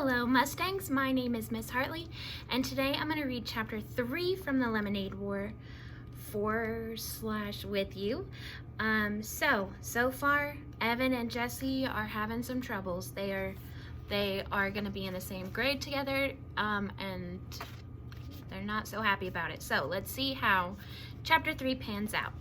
Hello Mustangs, my name is Miss Hartley, and today I'm going to read chapter 3 from the Lemonade War with you. So far Evan and Jesse are having some troubles. They are going to be in the same grade together, and they're not so happy about it. So let's see how chapter 3 pans out.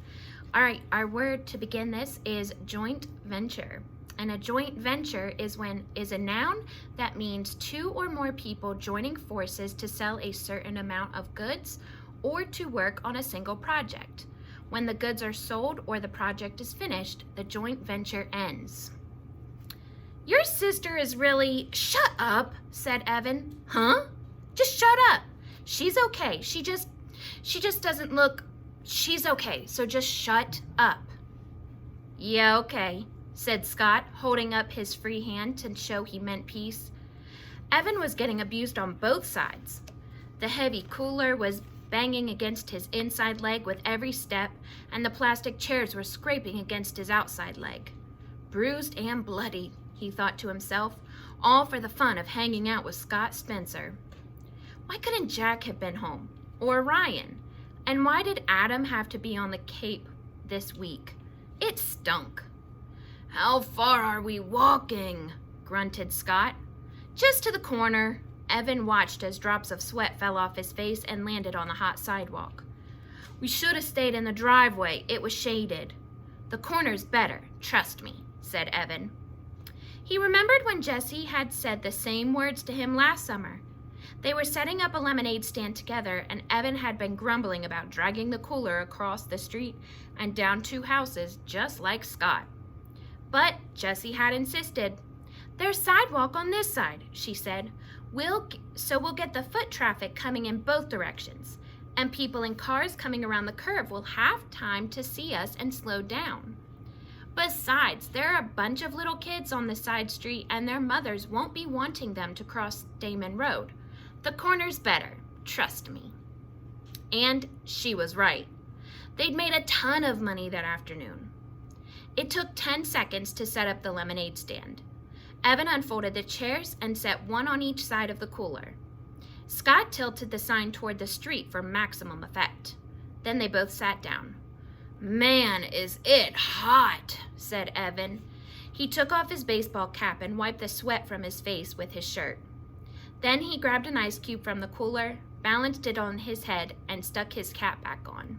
Alright, our word to begin this is joint venture. And a joint venture is a noun that means two or more people joining forces to sell a certain amount of goods or to work on a single project. When the goods are sold or the project is finished, the joint venture ends. Your sister is really... Shut up, said Evan. Huh? Just shut up. She's okay. She just doesn't look... She's okay, so just shut up. Yeah, okay, said Scott, holding up his free hand to show he meant peace. Evan was getting abused on both sides. The heavy cooler was banging against his inside leg with every step, and the plastic chairs were scraping against his outside leg. Bruised and bloody, he thought to himself, all for the fun of hanging out with Scott Spencer. Why couldn't Jack have been home? Or Ryan? And why did Adam have to be on the Cape this week? It stunk. How far are we walking? Grunted Scott. Just to the corner. Evan watched as drops of sweat fell off his face and landed on the hot sidewalk. We should have stayed in the driveway. It was shaded. The corner's better, trust me, said Evan. He remembered when Jesse had said the same words to him last summer. They were setting up a lemonade stand together, and Evan had been grumbling about dragging the cooler across the street and down 2 houses just like Scott. But Jessie had insisted. There's sidewalk on this side, she said. We'll get the foot traffic coming in both directions, and people in cars coming around the curve will have time to see us and slow down. Besides, there are a bunch of little kids on the side street, and their mothers won't be wanting them to cross Damon Road. The corner's better, trust me. And she was right. They'd made a ton of money that afternoon. It took 10 seconds to set up the lemonade stand. Evan unfolded the chairs and set one on each side of the cooler. Scott tilted the sign toward the street for maximum effect. Then they both sat down. Man, is it hot, said Evan. He took off his baseball cap and wiped the sweat from his face with his shirt. Then he grabbed an ice cube from the cooler, balanced it on his head, and stuck his cap back on.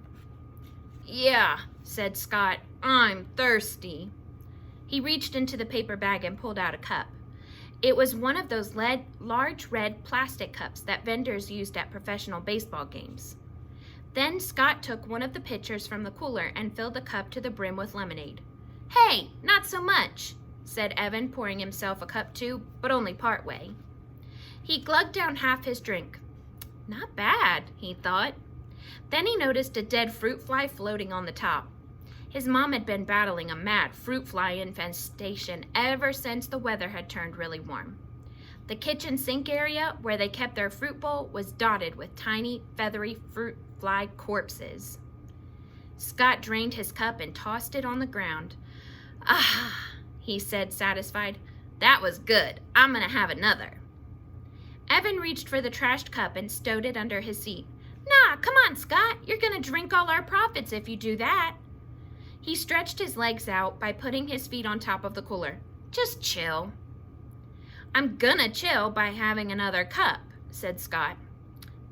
Yeah, said Scott, I'm thirsty. He reached into the paper bag and pulled out a cup. It was one of those large red plastic cups that vendors used at professional baseball games. Then Scott took one of the pitchers from the cooler and filled the cup to the brim with lemonade. Hey, not so much, said Evan, pouring himself a cup too, but only part way. He glugged down half his drink. Not bad, he thought. Then he noticed a dead fruit fly floating on the top. His mom had been battling a mad fruit fly infestation ever since the weather had turned really warm. The kitchen sink area where they kept their fruit bowl was dotted with tiny, feathery fruit fly corpses. Scott drained his cup and tossed it on the ground. Ah, he said, satisfied. That was good. I'm gonna have another. Evan reached for the trashed cup and stowed it under his seat. Nah, come on, Scott. You're gonna drink all our profits if you do that. He stretched his legs out by putting his feet on top of the cooler. Just chill. I'm gonna chill by having another cup, said Scott.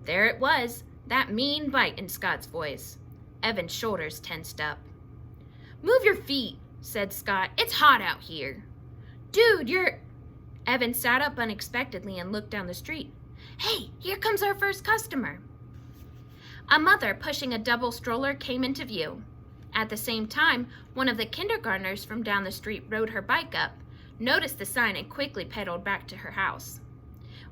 There it was, that mean bite in Scott's voice. Evan's shoulders tensed up. Move your feet, said Scott. It's hot out here. Dude, you're... Evan sat up unexpectedly and looked down the street. Hey, here comes our first customer. A mother pushing a double stroller came into view. At the same time, one of the kindergartners from down the street rode her bike up, noticed the sign, and quickly pedaled back to her house.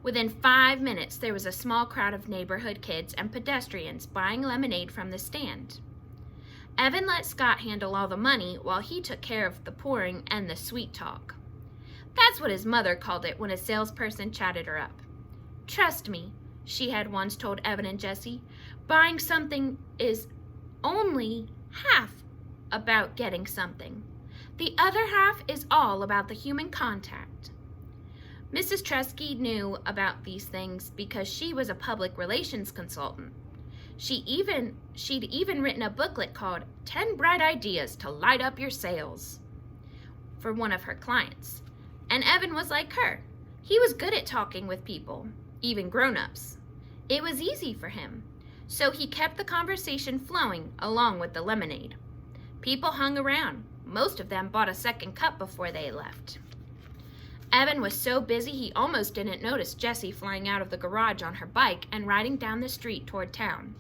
Within 5 minutes, there was a small crowd of neighborhood kids and pedestrians buying lemonade from the stand. Evan let Scott handle all the money while he took care of the pouring and the sweet talk. That's what his mother called it when a salesperson chatted her up. Trust me, she had once told Evan and Jesse, buying something is only half about getting something. The other half is all about the human contact. Mrs. Tresky knew about these things because she was a public relations consultant. She'd even written a booklet called 10 Bright Ideas to Light Up Your Sales for one of her clients. And Evan was like her. He was good at talking with people, even grown-ups. It was easy for him, so he kept the conversation flowing along with the lemonade. People hung around. Most of them bought a second cup before they left. Evan was so busy he almost didn't notice Jessie flying out of the garage on her bike and riding down the street toward town.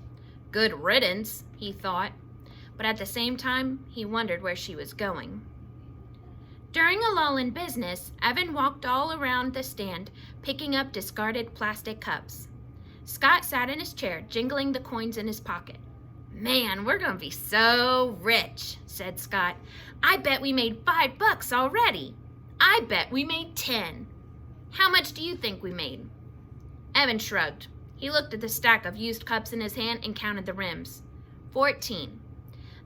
Good riddance, he thought, but at the same time, he wondered where she was going. During a lull in business, Evan walked all around the stand, picking up discarded plastic cups. Scott sat in his chair, jingling the coins in his pocket. "Man, we're going to be so rich," said Scott. "I bet we made $5 already. I bet we made 10. How much do you think we made?" Evan shrugged. He looked at the stack of used cups in his hand and counted the rims. 14.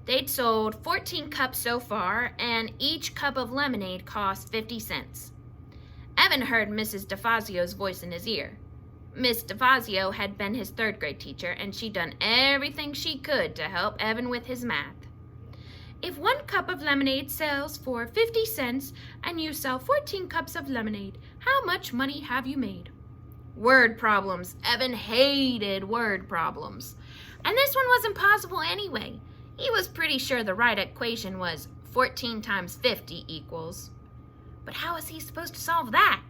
They'd sold 14 cups so far, and each cup of lemonade cost 50 cents. Evan heard Mrs. DeFazio's voice in his ear. Miss DeFazio had been his third-grade teacher, and she'd done everything she could to help Evan with his math. "If 1 cup of lemonade sells for 50 cents, and you sell 14 cups of lemonade, how much money have you made?" Word problems. Evan hated word problems. And this one was impossible anyway. He was pretty sure the right equation was 14 times 50 equals. But how was he supposed to solve that?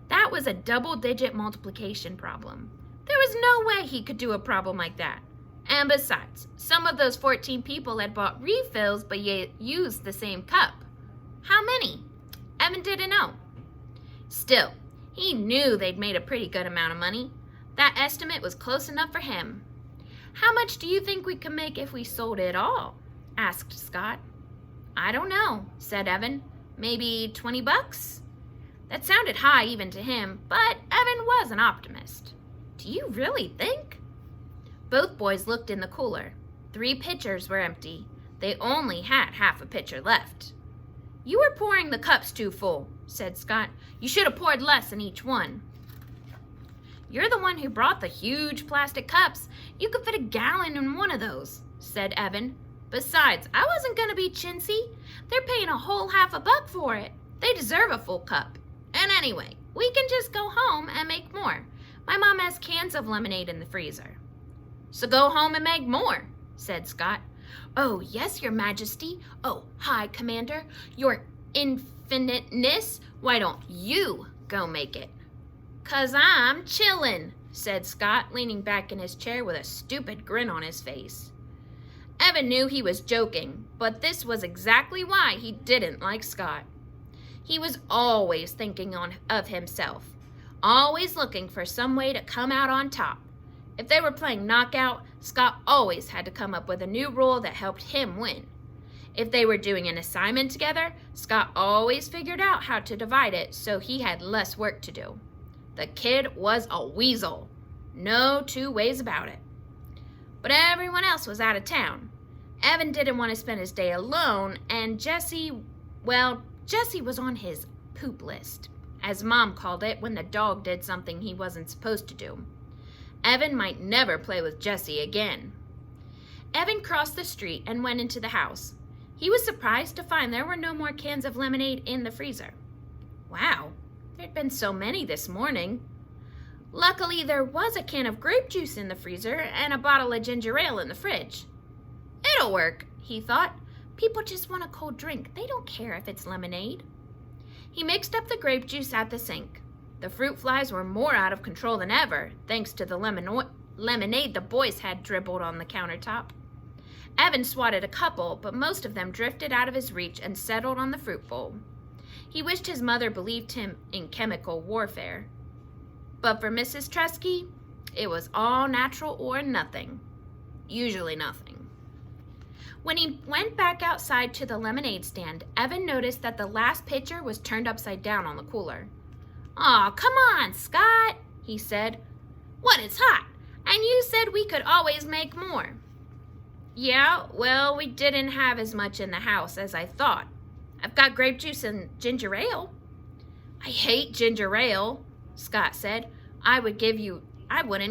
That was a double-digit multiplication problem. There was no way he could do a problem like that. And besides, some of those 14 people had bought refills but used the same cup. How many? Evan didn't know. Still, he knew they'd made a pretty good amount of money. That estimate was close enough for him. "How much do you think we could make if we sold it all?" asked Scott. "I don't know," said Evan. "Maybe $20? That sounded high even to him, but Evan was an optimist. "Do you really think?" Both boys looked in the cooler. 3 pitchers were empty. They only had half a pitcher left. "You were pouring the cups too full," said Scott. "You should have poured less in each one." "You're the one who brought the huge plastic cups. You could fit a gallon in one of those," said Evan. "Besides, I wasn't going to be chintzy. They're paying a whole $1 for it. They deserve a full cup. And anyway, we can just go home and make more. My mom has cans of lemonade in the freezer." "So go home and make more," said Scott. "Oh, yes, Your Majesty. Oh, High Commander. Your Infiniteness. Why don't you go make it?" "'Cause I'm chillin'," said Scott, leaning back in his chair with a stupid grin on his face. Evan knew he was joking, but this was exactly why he didn't like Scott. He was always thinking of himself, always looking for some way to come out on top. If they were playing knockout, Scott always had to come up with a new rule that helped him win. If they were doing an assignment together, Scott always figured out how to divide it so he had less work to do. The kid was a weasel. No 2 ways about it. But everyone else was out of town. Evan didn't want to spend his day alone, and Jessie was on his poop list, as Mom called it when the dog did something he wasn't supposed to do. Evan might never play with Jessie again. Evan crossed the street and went into the house. He was surprised to find there were no more cans of lemonade in the freezer. Wow, there'd been so many this morning. Luckily, there was a can of grape juice in the freezer and a bottle of ginger ale in the fridge. "It'll work," he thought. "People just want a cold drink. They don't care if it's lemonade." He mixed up the grape juice at the sink. The fruit flies were more out of control than ever, thanks to the lemonade the boys had dribbled on the countertop. Evan swatted a couple, but most of them drifted out of his reach and settled on the fruit bowl. He wished his mother believed him in chemical warfare. But for Mrs. Tresky, it was all natural or nothing. Usually nothing. When he went back outside to the lemonade stand, Evan noticed that the last pitcher was turned upside down on the cooler. "Aw, come on, Scott," he said. "What, it's hot, and you said we could always make more." "Yeah, well, we didn't have as much in the house as I thought. I've got grape juice and ginger ale." I hate ginger ale, Scott said. I wouldn't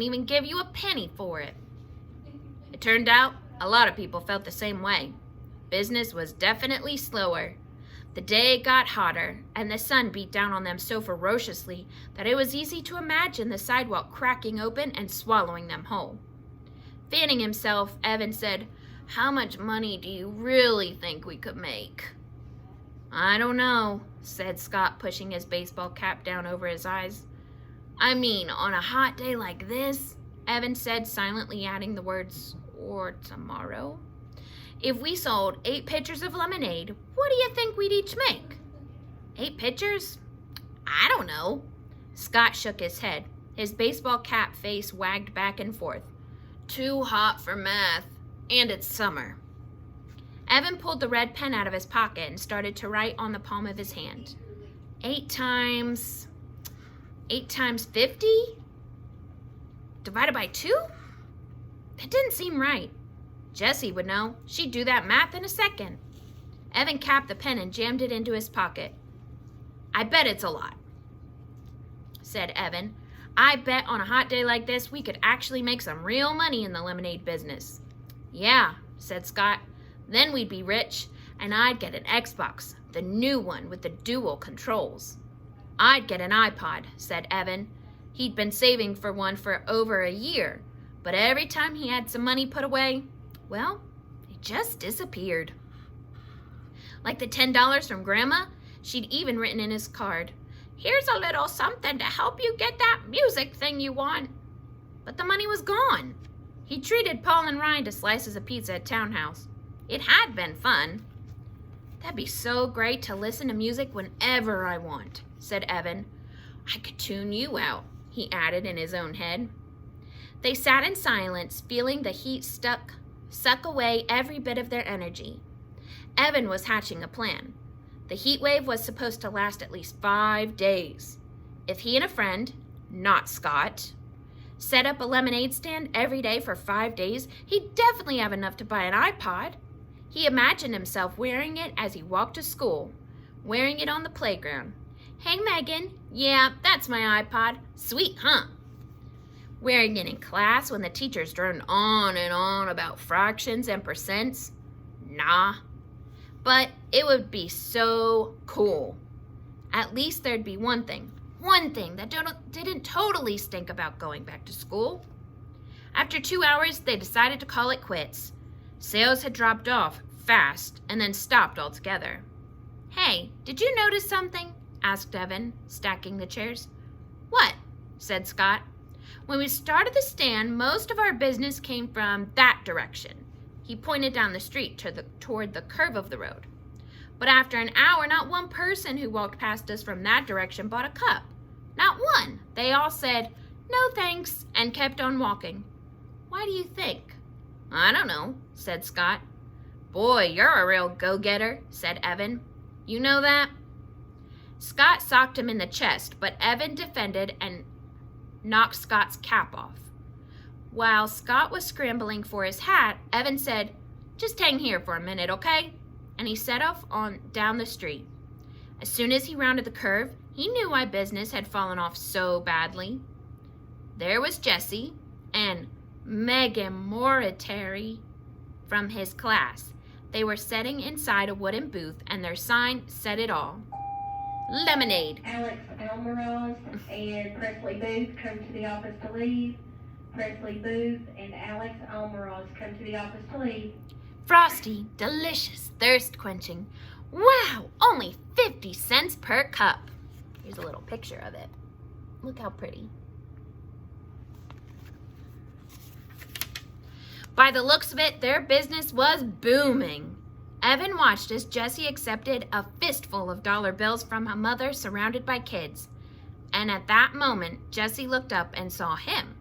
even give you a penny for it. It turned out a lot of people felt the same way. Business was definitely slower. The day got hotter, and the sun beat down on them so ferociously that it was easy to imagine the sidewalk cracking open and swallowing them whole. Fanning himself, Evan said, "How much money do you really think we could make?" "I don't know," said Scott, pushing his baseball cap down over his eyes. "I mean, on a hot day like this," Evan said, silently adding the words, "or tomorrow. If we sold 8 pitchers of lemonade, what do you think we'd each make?" 8 pitchers? I don't know. Scott shook his head. His baseball cap face wagged back and forth. Too hot for math, and it's summer. Evan pulled the red pen out of his pocket and started to write on the palm of his hand. 8 times 50? Divided by 2? That didn't seem right. Jessie would know. She'd do that math in a second. Evan capped the pen and jammed it into his pocket. "I bet it's a lot," said Evan. "I bet on a hot day like this we could actually make some real money in the lemonade business." "Yeah," said Scott. "Then we'd be rich, and I'd get an Xbox, the new one with the dual controls." "I'd get an iPod," said Evan. He'd been saving for one for over a year, but every time he had some money put away, well, it just disappeared. Like the $10 from Grandma, she'd even written in his card, "Here's a little something to help you get that music thing you want." But the money was gone. He treated Paul and Ryan to slices of pizza at Townhouse. It had been fun. "That'd be so great to listen to music whenever I want," said Evan. "I could tune you out," he added in his own head. They sat in silence, feeling the heat suck away every bit of their energy. Evan was hatching a plan. The heat wave was supposed to last at least 5 days. If he and a friend, not Scott, set up a lemonade stand every day for 5 days, he'd definitely have enough to buy an iPod. He imagined himself wearing it as he walked to school, wearing it on the playground. "Hey, Megan, yeah, that's my iPod. Sweet, huh?" Wearing it in class when the teachers droned on and on about fractions and percents. Nah. But it would be so cool. At least there'd be one thing that didn't totally stink about going back to school. After 2 hours, they decided to call it quits. Sales had dropped off fast and then stopped altogether. "Hey, did you notice something?" asked Evan, stacking the chairs. "What?" said Scott. "When we started the stand, most of our business came from that direction." He pointed down the street toward the curve of the road. "But after an hour, not one person who walked past us from that direction bought a cup. Not one. They all said, 'No thanks,' and kept on walking." "Why do you think?" "I don't know," said Scott. "Boy, you're a real go-getter," said Evan. "You know that?" Scott socked him in the chest, but Evan defended and knocked Scott's cap off. While Scott was scrambling for his hat, Evan said, "Just hang here for a minute, okay?" And he set off down the street. As soon as he rounded the curve, he knew why business had fallen off so badly. There was Jessie and Megan Moritari from his class. They were sitting inside a wooden booth, and their sign said it all. Lemonade. Alex Almaraz and Presley Booth come to the office to leave. Presley Booth and Alex Almaraz come to the office to leave. Frosty, delicious, thirst-quenching. Wow, only 50 cents per cup. Here's a little picture of it. Look how pretty. By the looks of it, their business was booming. Evan watched as Jessie accepted a fistful of dollar bills from a mother surrounded by kids. And at that moment, Jessie looked up and saw him.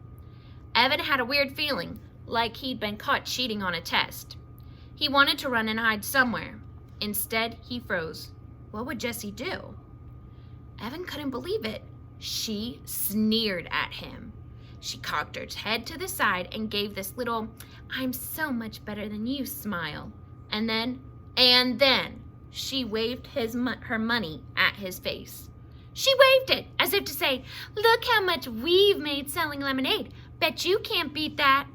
Evan had a weird feeling, like he'd been caught cheating on a test. He wanted to run and hide somewhere. Instead, he froze. What would Jessie do? Evan couldn't believe it. She sneered at him. She cocked her head to the side and gave this little, "I'm so much better than you" smile. And then, she waved her money at his face. She waved it as if to say, "Look how much we've made selling lemonade. Bet you can't beat that."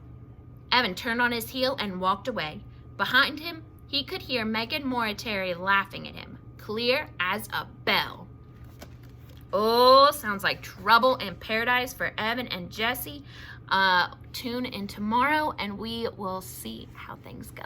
Evan turned on his heel and walked away. Behind him, he could hear Megan Moritari laughing at him, clear as a bell. Oh, sounds like trouble in paradise for Evan and Jesse. Tune in tomorrow and we will see how things go.